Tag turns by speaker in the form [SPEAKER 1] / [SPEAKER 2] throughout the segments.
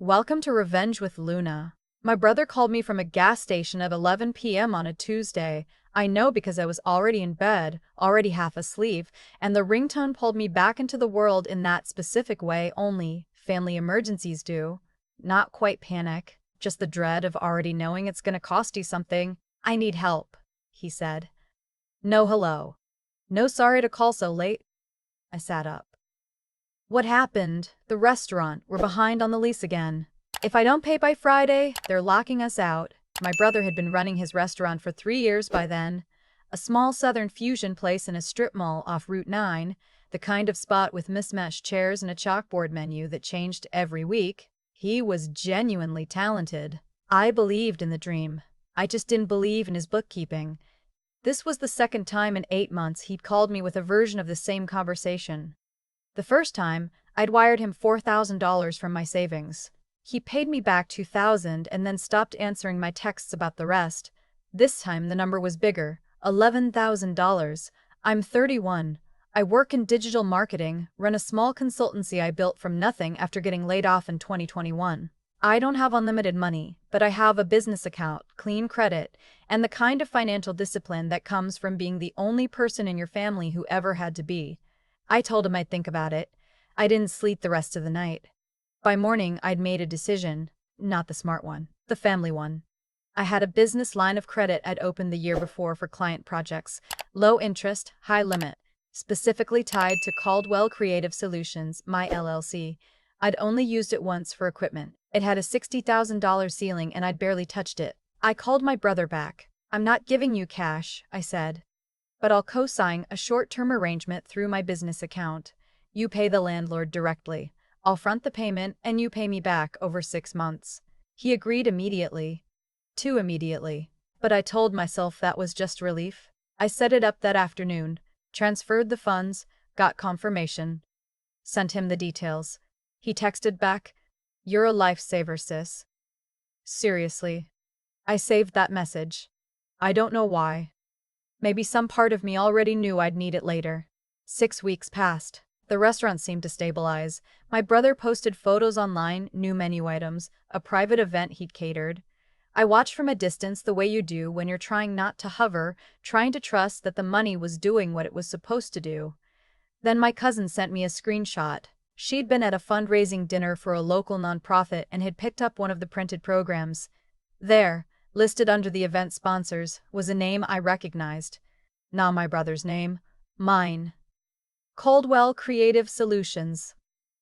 [SPEAKER 1] Welcome to Revenge with Luna. My brother called me from a gas station at 11 p.m. on a Tuesday. I know because I was already in bed, already half asleep, and the ringtone pulled me back into the world in that specific way only family emergencies do. Not quite panic, just the dread of already knowing it's gonna cost you something. I need help, he said. No hello. No sorry to call so late. I sat up. What happened? The restaurant. We're behind on the lease again. If I don't pay by Friday, they're locking us out. My brother had been running his restaurant for 3 years by then. A small southern fusion place in a strip mall off Route 9, the kind of spot with mismatched chairs and a chalkboard menu that changed every week. He was genuinely talented. I believed in the dream. I just didn't believe in his bookkeeping. This was the second time in 8 months he'd called me with a version of the same conversation. The first time, I'd wired him $4,000 from my savings. He paid me back $2,000 and then stopped answering my texts about the rest. This time the number was bigger, $11,000. I'm 31. I work in digital marketing, run a small consultancy I built from nothing after getting laid off in 2021. I don't have unlimited money, but I have a business account, clean credit, and the kind of financial discipline that comes from being the only person in your family who ever had to be. I told him I'd think about it. I didn't sleep the rest of the night. By morning, I'd made a decision, not the smart one, the family one. I had a business line of credit I'd opened the year before for client projects, low interest, high limit, specifically tied to Caldwell Creative Solutions, my LLC. I'd only used it once for equipment. It had a $60,000 ceiling and I'd barely touched it. I called my brother back. I'm not giving you cash, I said. But I'll co-sign a short-term arrangement through my business account. You pay the landlord directly. I'll front the payment and you pay me back over 6 months. He agreed immediately. Too immediately. But I told myself that was just relief. I set it up that afternoon, transferred the funds, got confirmation, sent him the details. He texted back, "You're a lifesaver, sis." Seriously. I saved that message. I don't know why. Maybe some part of me already knew I'd need it later. 6 weeks passed. The restaurant seemed to stabilize. My brother posted photos online, new menu items, a private event he'd catered. I watched from a distance the way you do when you're trying not to hover, trying to trust that the money was doing what it was supposed to do. Then my cousin sent me a screenshot. She'd been at a fundraising dinner for a local nonprofit and had picked up one of the printed programs. There, listed under the event sponsors, was a name I recognized. Not my brother's name. Mine. Caldwell Creative Solutions.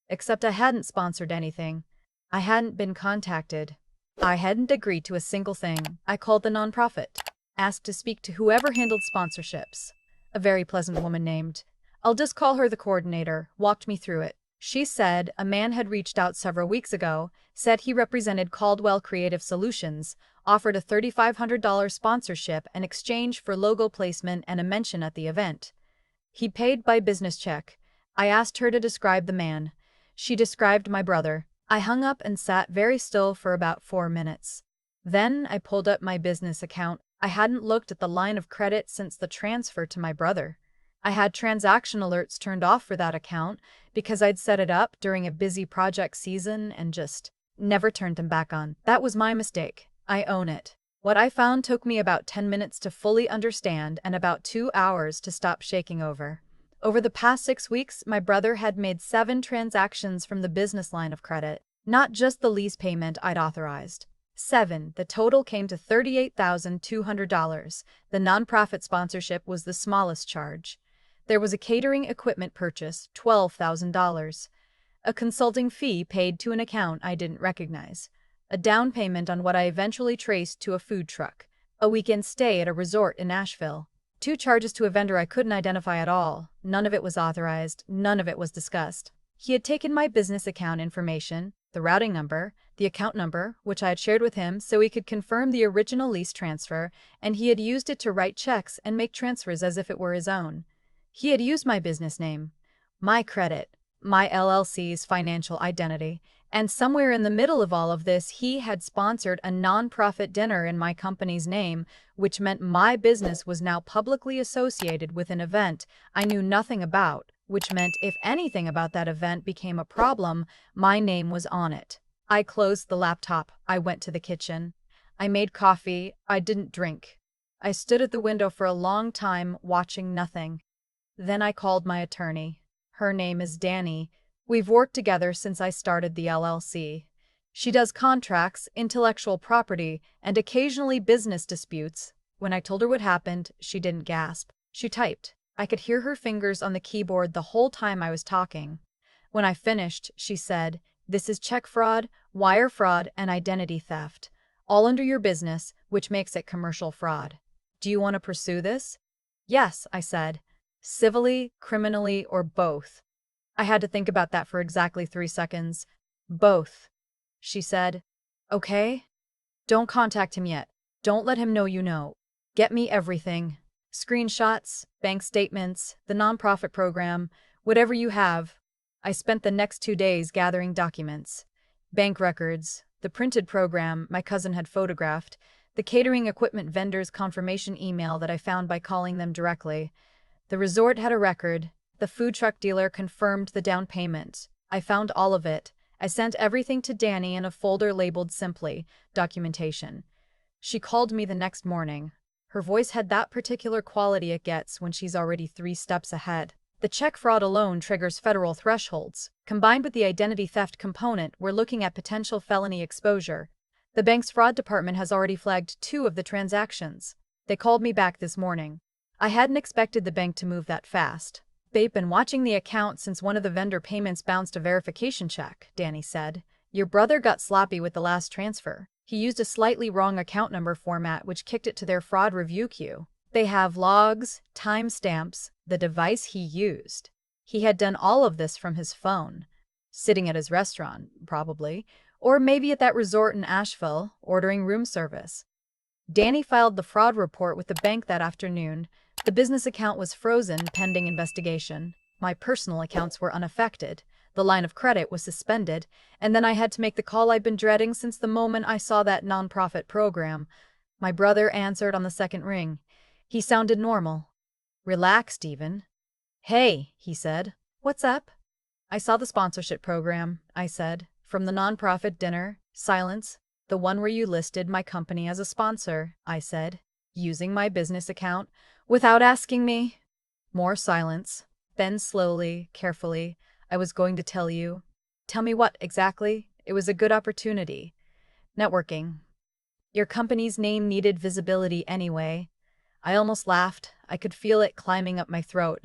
[SPEAKER 1] Except I hadn't sponsored anything. I hadn't been contacted. I hadn't agreed to a single thing. I called the nonprofit. Asked to speak to whoever handled sponsorships. A very pleasant woman named, I'll just call her the coordinator, walked me through it. She said a man had reached out several weeks ago, said he represented Caldwell Creative Solutions, offered a $3,500 sponsorship in exchange for logo placement and a mention at the event. He paid by business check. I asked her to describe the man. She described my brother. I hung up and sat very still for about 4 minutes. Then I pulled up my business account. I hadn't looked at the line of credit since the transfer to my brother. I had transaction alerts turned off for that account because I'd set it up during a busy project season and just never turned them back on. That was my mistake. I own it. What I found took me about 10 minutes to fully understand and about 2 hours to stop shaking over. Over the past 6 weeks, my brother had made 7 transactions from the business line of credit, not just the lease payment I'd authorized. 7. The total came to $38,200. The nonprofit sponsorship was the smallest charge. There was a catering equipment purchase, $12,000. A consulting fee paid to an account I didn't recognize. A down payment on what I eventually traced to a food truck. A weekend stay at a resort in Nashville. 2 charges to a vendor I couldn't identify at all. None of it was authorized. None of it was discussed. He had taken my business account information, the routing number, the account number, which I had shared with him so he could confirm the original lease transfer, and he had used it to write checks and make transfers as if it were his own. He had used my business name, my credit, my LLC's financial identity, and somewhere in the middle of all of this he had sponsored a nonprofit dinner in my company's name, which meant my business was now publicly associated with an event I knew nothing about, which meant if anything about that event became a problem, my name was on it. I closed the laptop. I went to the kitchen. I made coffee. I didn't drink. I stood at the window for a long time, watching nothing. Then I called my attorney. Her name is Danny. We've worked together since I started the LLC. She does contracts, intellectual property, and occasionally business disputes. When I told her what happened, she didn't gasp. She typed. I could hear her fingers on the keyboard the whole time I was talking. When I finished, she said, "This is check fraud, wire fraud, and identity theft, all under your business, which makes it commercial fraud. Do you want to pursue this?" "Yes," I said. "Civilly, criminally, or both?" I had to think about that for exactly 3 seconds. "Both," she said. "Okay? Don't contact him yet. Don't let him know you know. Get me everything. Screenshots, bank statements, the nonprofit program, whatever you have." I spent the next 2 days gathering documents. Bank records, the printed program my cousin had photographed, the catering equipment vendor's confirmation email that I found by calling them directly. The resort had a record. The food truck dealer confirmed the down payment. I found all of it. I sent everything to Danny in a folder labeled simply, documentation. She called me the next morning. Her voice had that particular quality it gets when she's already 3 steps ahead. The check fraud alone triggers federal thresholds. Combined with the identity theft component, we're looking at potential felony exposure. The bank's fraud department has already flagged 2 of the transactions. They called me back this morning. I hadn't expected the bank to move that fast. "They've been watching the account since one of the vendor payments bounced a verification check," Danny said. "Your brother got sloppy with the last transfer. He used a slightly wrong account number format which kicked it to their fraud review queue. They have logs, timestamps, the device he used. He had done all of this from his phone. Sitting at his restaurant, probably. Or maybe at that resort in Asheville, ordering room service." Danny filed the fraud report with the bank that afternoon. The business account was frozen pending investigation. My personal accounts were unaffected. The line of credit was suspended, and then I had to make the call I'd been dreading since the moment I saw that nonprofit program. My brother answered on the second ring. He sounded normal. Relaxed, even. "Hey," he said. "What's up?" "I saw the sponsorship program," I said. "From the nonprofit dinner." Silence. "The one where you listed my company as a sponsor," I said. "Using my business account, without asking me." More silence. Then slowly, carefully, "I was going to tell you." "Tell me what, exactly?" "It was a good opportunity. Networking. Your company's name needed visibility anyway." I almost laughed. I could feel it climbing up my throat.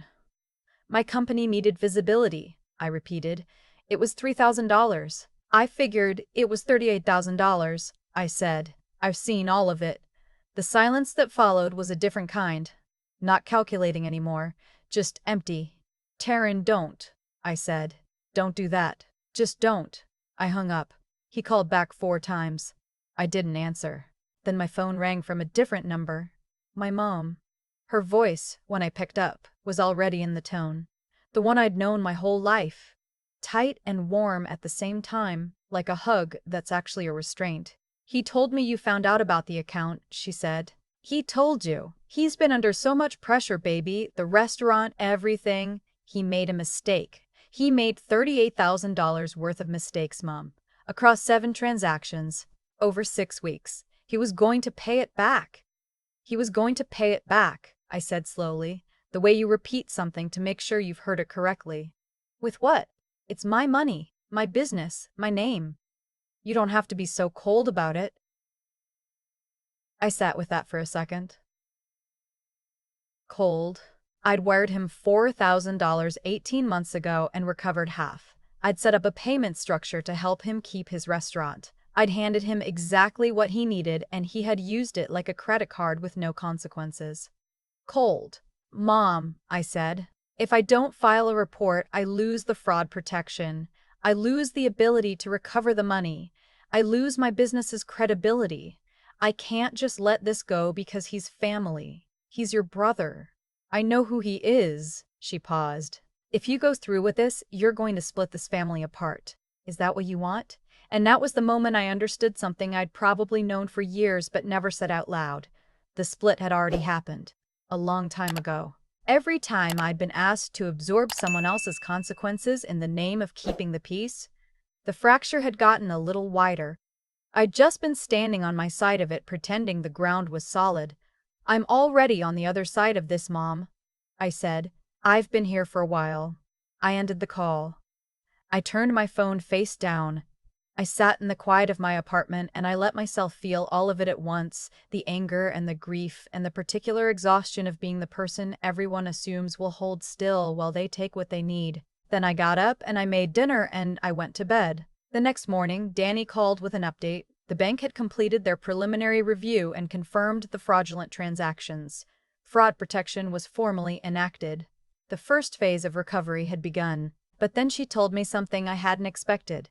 [SPEAKER 1] "My company needed visibility," I repeated. "It was $3,000. I figured it was $38,000, I said. "I've seen all of it." The silence that followed was a different kind. Not calculating anymore. Just empty. "Taryn, don't," I said. "Don't do that. Just don't." I hung up. He called back 4 times. I didn't answer. Then my phone rang from a different number. My mom. Her voice, when I picked up, was already in the tone. The one I'd known my whole life. Tight and warm at the same time, like a hug that's actually a restraint. "He told me you found out about the account," she said. "He told you. He's been under so much pressure, baby. The restaurant, everything. He made a mistake. He made $38,000 worth of mistakes, Mom. Across 7 transactions. Over 6 weeks. He was going to pay it back." "He was going to pay it back," I said slowly, "the way you repeat something to make sure you've heard it correctly." "With what? It's my money, my business, my name. You don't have to be so cold about it." I sat with that for a second. Cold. I'd wired him $4,000 18 months ago and recovered half. I'd set up a payment structure to help him keep his restaurant. I'd handed him exactly what he needed and he had used it like a credit card with no consequences. Cold. "Mom," I said, "if I don't file a report, I lose the fraud protection. I lose the ability to recover the money. I lose my business's credibility. I can't just let this go because he's family. He's your brother." "I know who he is." She paused. "If you go through with this, you're going to split this family apart. Is that what you want?" And that was the moment I understood something I'd probably known for years but never said out loud. The split had already happened. A long time ago. Every time I'd been asked to absorb someone else's consequences in the name of keeping the peace, The fracture had gotten a little wider. I'd just been standing on my side of it pretending the ground was solid. "I'm already on the other side of this, Mom," I said. "I've been here for a while." I ended the call. I turned my phone face down. I sat in the quiet of my apartment and I let myself feel all of it at once, the anger and the grief and the particular exhaustion of being the person everyone assumes will hold still while they take what they need. Then I got up and I made dinner and I went to bed. The next morning, Danny called with an update. The bank had completed their preliminary review and confirmed the fraudulent transactions. Fraud protection was formally enacted. The first phase of recovery had begun. But then she told me something I hadn't expected.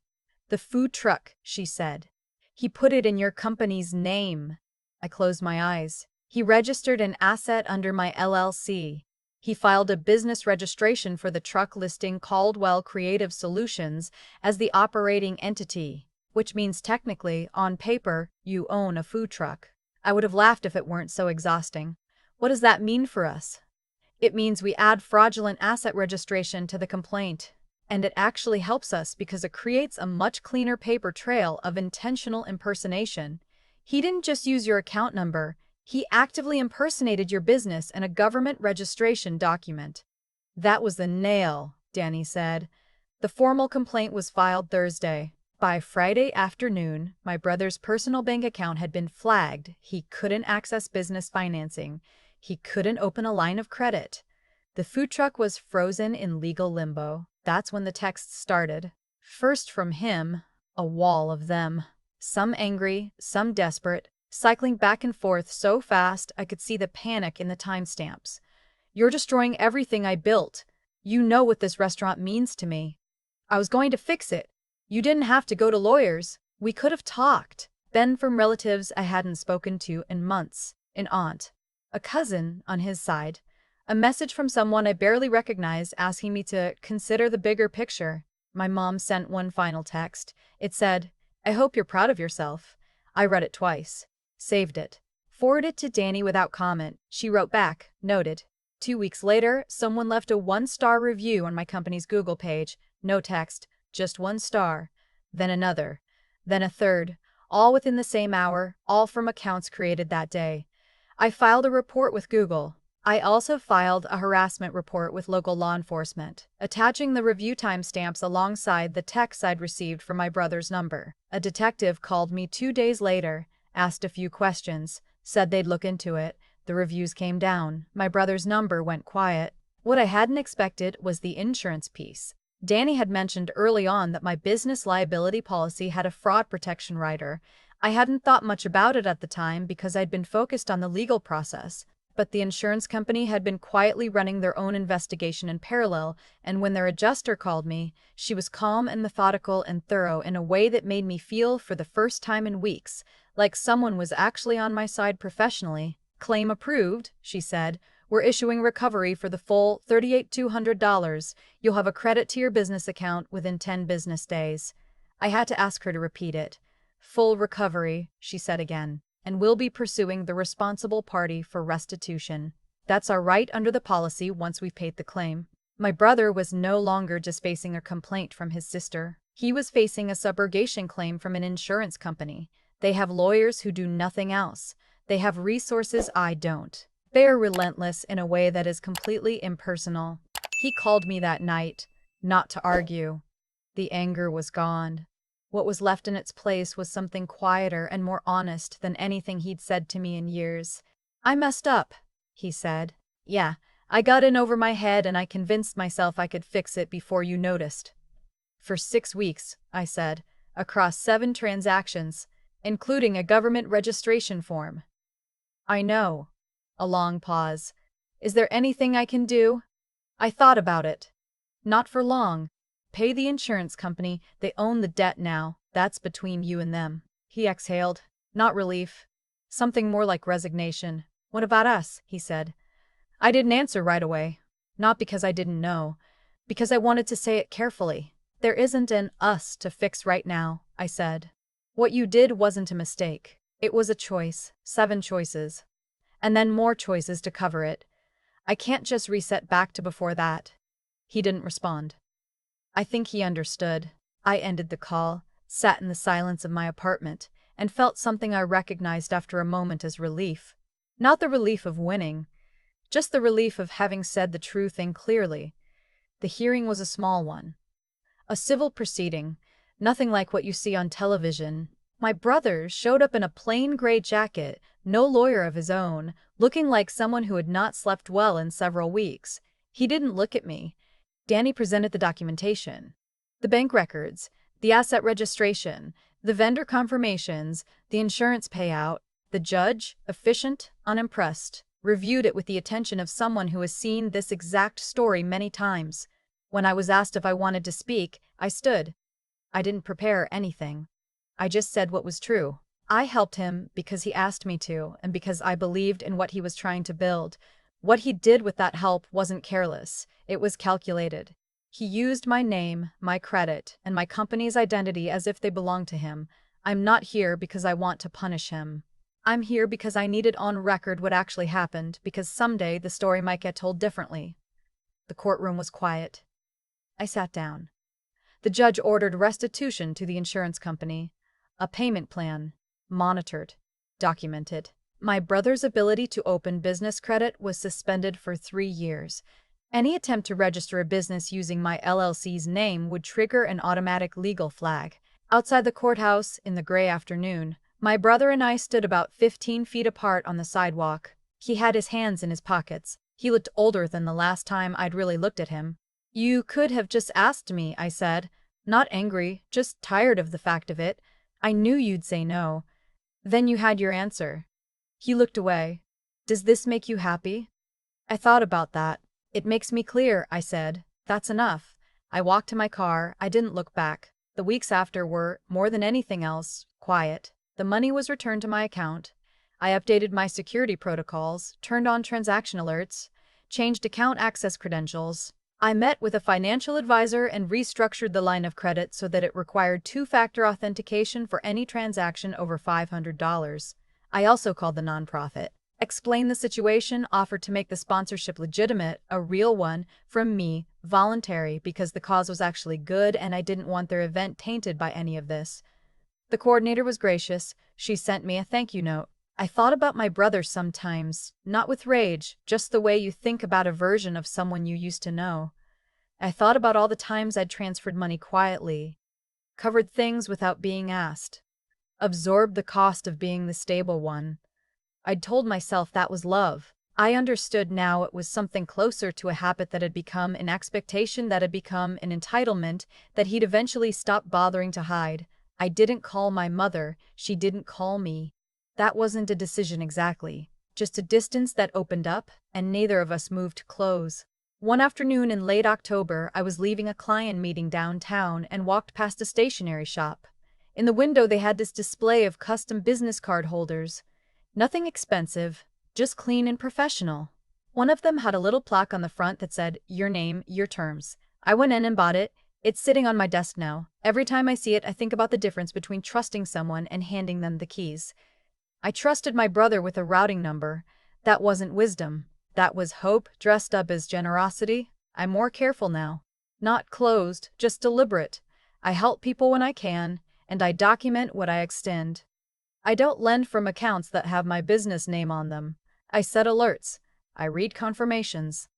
[SPEAKER 1] "The food truck," she said. "He put it in your company's name." I closed my eyes. "He registered an asset under my LLC. He filed a business registration for the truck listing Caldwell Creative Solutions as the operating entity, which means technically, on paper, you own a food truck." I would have laughed if it weren't so exhausting. What does that mean for us? It means we add fraudulent asset registration to the complaint. And it actually helps us because it creates a much cleaner paper trail of intentional impersonation. He didn't just use your account number, he actively impersonated your business in a government registration document. "That was the nail," Danny said. The formal complaint was filed Thursday. By Friday afternoon, my brother's personal bank account had been flagged. He couldn't access business financing. He couldn't open a line of credit. The food truck was frozen in legal limbo. That's when the texts started. First from him, a wall of them. Some angry, some desperate, cycling back and forth so fast I could see the panic in the timestamps. "You're destroying everything I built. You know what this restaurant means to me. I was going to fix it. You didn't have to go to lawyers. We could have talked." Then from relatives I hadn't spoken to in months. An aunt. A cousin, on his side. A message from someone I barely recognized asking me to consider the bigger picture. My mom sent one final text. It said, "I hope you're proud of yourself." I read it twice. Saved it. Forwarded it to Danny without comment. She wrote back, "Noted." 2 weeks later, someone left a 1-star review on my company's Google page. No text, just 1 star. Then another. Then a third. All within the same hour, all from accounts created that day. I filed a report with Google. I also filed a harassment report with local law enforcement, attaching the review timestamps alongside the texts I'd received from my brother's number. A detective called me 2 days later, asked a few questions, said they'd look into it. The reviews came down. My brother's number went quiet. What I hadn't expected was the insurance piece. Danny had mentioned early on that my business liability policy had a fraud protection rider. I hadn't thought much about it at the time because I'd been focused on the legal process. But the insurance company had been quietly running their own investigation in parallel, and when their adjuster called me, she was calm and methodical and thorough in a way that made me feel, for the first time in weeks, like someone was actually on my side professionally. "Claim approved," she said. "We're issuing recovery for the full $38,200. You'll have a credit to your business account within 10 business days." I had to ask her to repeat it. "Full recovery," she said again. "And we'll be pursuing the responsible party for restitution. That's our right under the policy once we've paid the claim." My brother was no longer just facing a complaint from his sister. He was facing a subrogation claim from an insurance company. They have lawyers who do nothing else. They have resources I don't. They are relentless in a way that is completely impersonal. He called me that night, not to argue. The anger was gone. What was left in its place was something quieter and more honest than anything he'd said to me in years. "I messed up," he said. "Yeah, I got in over my head and I convinced myself I could fix it before you noticed." "For 6 weeks," I said, "across 7 transactions, including a government registration form." "I know." A long pause. "Is there anything I can do?" I thought about it. "Not for long. Pay the insurance company. They own the debt now. That's between you and them." He exhaled. Not relief. Something more like resignation. "What about us?" he said. I didn't answer right away. Not because I didn't know. Because I wanted to say it carefully. "There isn't an us to fix right now," I said. "What you did wasn't a mistake. It was a choice. 7 choices. And then more choices to cover it. I can't just reset back to before that." He didn't respond. I think he understood. I ended the call, sat in the silence of my apartment, and felt something I recognized after a moment as relief. Not the relief of winning, just the relief of having said the true thing clearly. The hearing was a small one. A civil proceeding, nothing like what you see on television. My brother showed up in a plain gray jacket, no lawyer of his own, looking like someone who had not slept well in several weeks. He didn't look at me. Danny presented the documentation. The bank records, the asset registration, the vendor confirmations, the insurance payout. The judge, efficient, unimpressed, reviewed it with the attention of someone who has seen this exact story many times. When I was asked if I wanted to speak, I stood. I didn't prepare anything. I just said what was true. I helped him because he asked me to, and because I believed in what he was trying to build. What he did with that help wasn't careless, it was calculated. He used my name, my credit, and my company's identity as if they belonged to him. I'm not here because I want to punish him. I'm here because I needed on record what actually happened, because someday the story might get told differently. The courtroom was quiet. I sat down. The judge ordered restitution to the insurance company. A payment plan. Monitored. Documented. My brother's ability to open business credit was suspended for 3 years. Any attempt to register a business using my LLC's name would trigger an automatic legal flag. Outside the courthouse, in the gray afternoon, my brother and I stood about 15 feet apart on the sidewalk. He had his hands in his pockets. He looked older than the last time I'd really looked at him. "You could have just asked me," I said. Not angry, just tired of the fact of it. I knew you'd say no. Then you had your answer. He looked away. "Does this make you happy?" I thought about that. "It makes me clear," I said. "That's enough." I walked to my car. I didn't look back. The weeks after were, more than anything else, quiet. The money was returned to my account. I updated my security protocols, turned on transaction alerts, changed account access credentials. I met with a financial advisor and restructured the line of credit so that it required two-factor authentication for any transaction over $500. I also called the nonprofit, explained the situation, offered to make the sponsorship legitimate, a real one, from me, voluntary, because the cause was actually good and I didn't want their event tainted by any of this. The coordinator was gracious. She sent me a thank you note. I thought about my brother sometimes, not with rage, just the way you think about a version of someone you used to know. I thought about all the times I'd transferred money quietly, covered things without being asked, absorbed the cost of being the stable one. I'd told myself that was love. I understood now it was something closer to a habit that had become an expectation, that had become an entitlement, that he'd eventually stop bothering to hide. I didn't call my mother, she didn't call me. That wasn't a decision exactly, just a distance that opened up, and neither of us moved close. One afternoon in late October, I was leaving a client meeting downtown and walked past a stationery shop. In the window they had this display of custom business card holders. Nothing expensive, just clean and professional. One of them had a little plaque on the front that said, "Your name, your terms." I went in and bought it. It's sitting on my desk now. Every time I see it, I think about the difference between trusting someone and handing them the keys. I trusted my brother with a routing number. That wasn't wisdom. That was hope dressed up as generosity. I'm more careful now. Not closed, just deliberate. I help people when I can, and I document what I extend. I don't lend from accounts that have my business name on them. I set alerts. I read confirmations.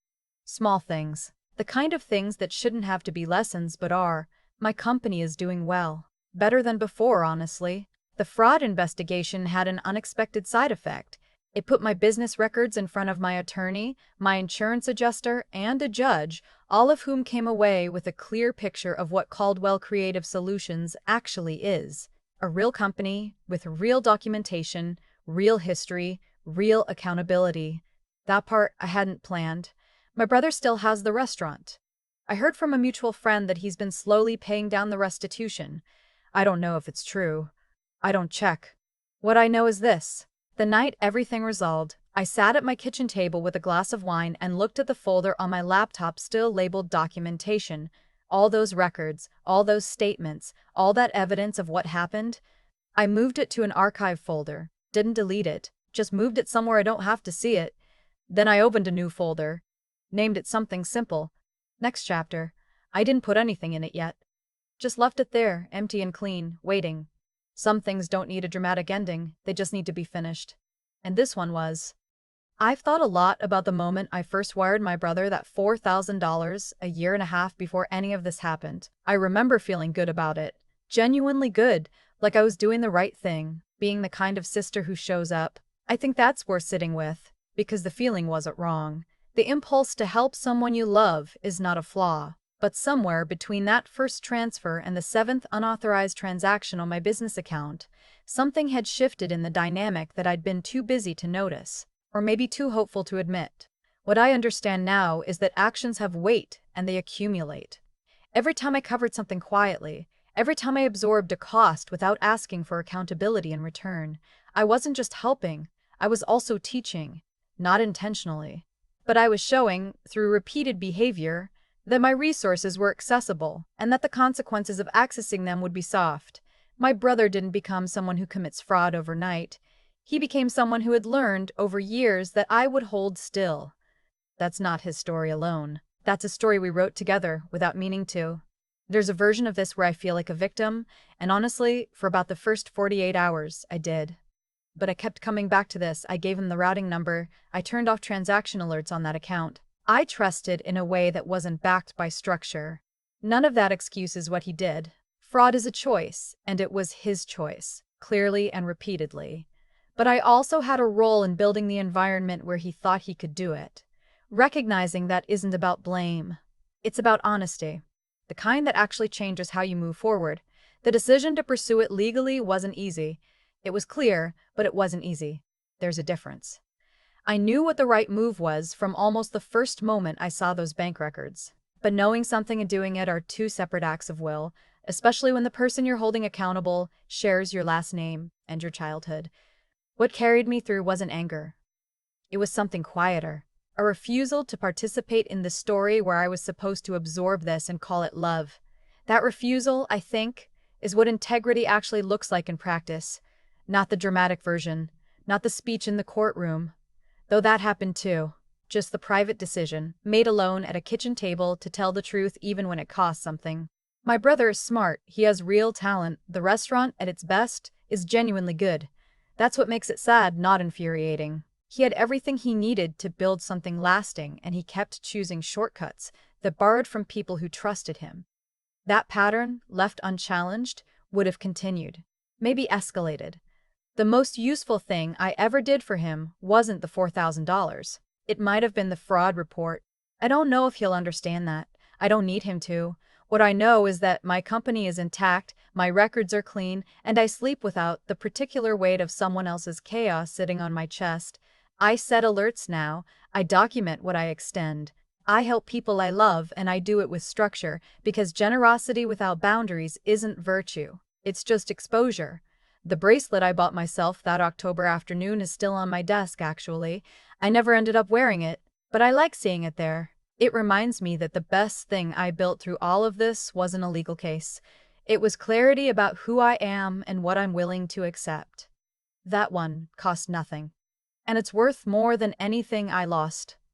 [SPEAKER 1] Small things. The kind of things that shouldn't have to be lessons but are. My company is doing well. Better than before, honestly. The fraud investigation had an unexpected side effect. It put my business records in front of my attorney, my insurance adjuster, and a judge, all of whom came away with a clear picture of what Caldwell Creative Solutions actually is. A real company, with real documentation, real history, real accountability. That part I hadn't planned. My brother still has the restaurant. I heard from a mutual friend that he's been slowly paying down the restitution. I don't know if it's true. I don't check. What I know is this. The night everything resolved, I sat at my kitchen table with a glass of wine and looked at the folder on my laptop still labeled documentation. All those records, all those statements, all that evidence of what happened. I moved it to an archive folder, didn't delete it, just moved it somewhere I don't have to see it. Then I opened a new folder, named it something simple. Next chapter. I didn't put anything in it yet. Just left it there, empty and clean, waiting. Some things don't need a dramatic ending, they just need to be finished. And this one was. I've thought a lot about the moment I first wired my brother that $4,000 a year and a half before any of this happened. I remember feeling good about it. Genuinely good, like I was doing the right thing, being the kind of sister who shows up. I think that's worth sitting with, because the feeling wasn't wrong. The impulse to help someone you love is not a flaw. But somewhere between that first transfer and the seventh unauthorized transaction on my business account, something had shifted in the dynamic that I'd been too busy to notice. Or maybe too hopeful to admit. What I understand now is that actions have weight and they accumulate. Every time I covered something quietly, every time I absorbed a cost without asking for accountability in return, I wasn't just helping, I was also teaching, not intentionally. But I was showing, through repeated behavior, that my resources were accessible and that the consequences of accessing them would be soft. My brother didn't become someone who commits fraud overnight. He became someone who had learned over years that I would hold still. That's not his story alone. That's a story we wrote together without meaning to. There's a version of this where I feel like a victim, and honestly, for about the first 48 hours, I did. But I kept coming back to this. I gave him the routing number. I turned off transaction alerts on that account. I trusted in a way that wasn't backed by structure. None of that excuses what he did. Fraud is a choice, and it was his choice, clearly and repeatedly. But I also had a role in building the environment where he thought he could do it. Recognizing that isn't about blame. It's about honesty. The kind that actually changes how you move forward. The decision to pursue it legally wasn't easy. It was clear, but it wasn't easy. There's a difference. I knew what the right move was from almost the first moment I saw those bank records. But knowing something and doing it are two separate acts of will, especially when the person you're holding accountable shares your last name and your childhood. What carried me through wasn't anger. It was something quieter. A refusal to participate in the story where I was supposed to absorb this and call it love. That refusal, I think, is what integrity actually looks like in practice. Not the dramatic version, not the speech in the courtroom. Though that happened too. Just the private decision, made alone at a kitchen table to tell the truth even when it costs something. My brother is smart, he has real talent, the restaurant, at its best, is genuinely good. That's what makes it sad, not infuriating. He had everything he needed to build something lasting, and he kept choosing shortcuts that borrowed from people who trusted him. That pattern, left unchallenged, would have continued, maybe escalated. The most useful thing I ever did for him wasn't the $4,000. It might have been the fraud report. I don't know if he'll understand that. I don't need him to. What I know is that my company is intact, my records are clean, and I sleep without the particular weight of someone else's chaos sitting on my chest. I set alerts now. I document what I extend. I help people I love, and I do it with structure, because generosity without boundaries isn't virtue. It's just exposure. The bracelet I bought myself that October afternoon is still on my desk, actually. I never ended up wearing it, but I like seeing it there. It reminds me that the best thing I built through all of this wasn't a legal case. It was clarity about who I am and what I'm willing to accept. That one cost nothing. And it's worth more than anything I lost.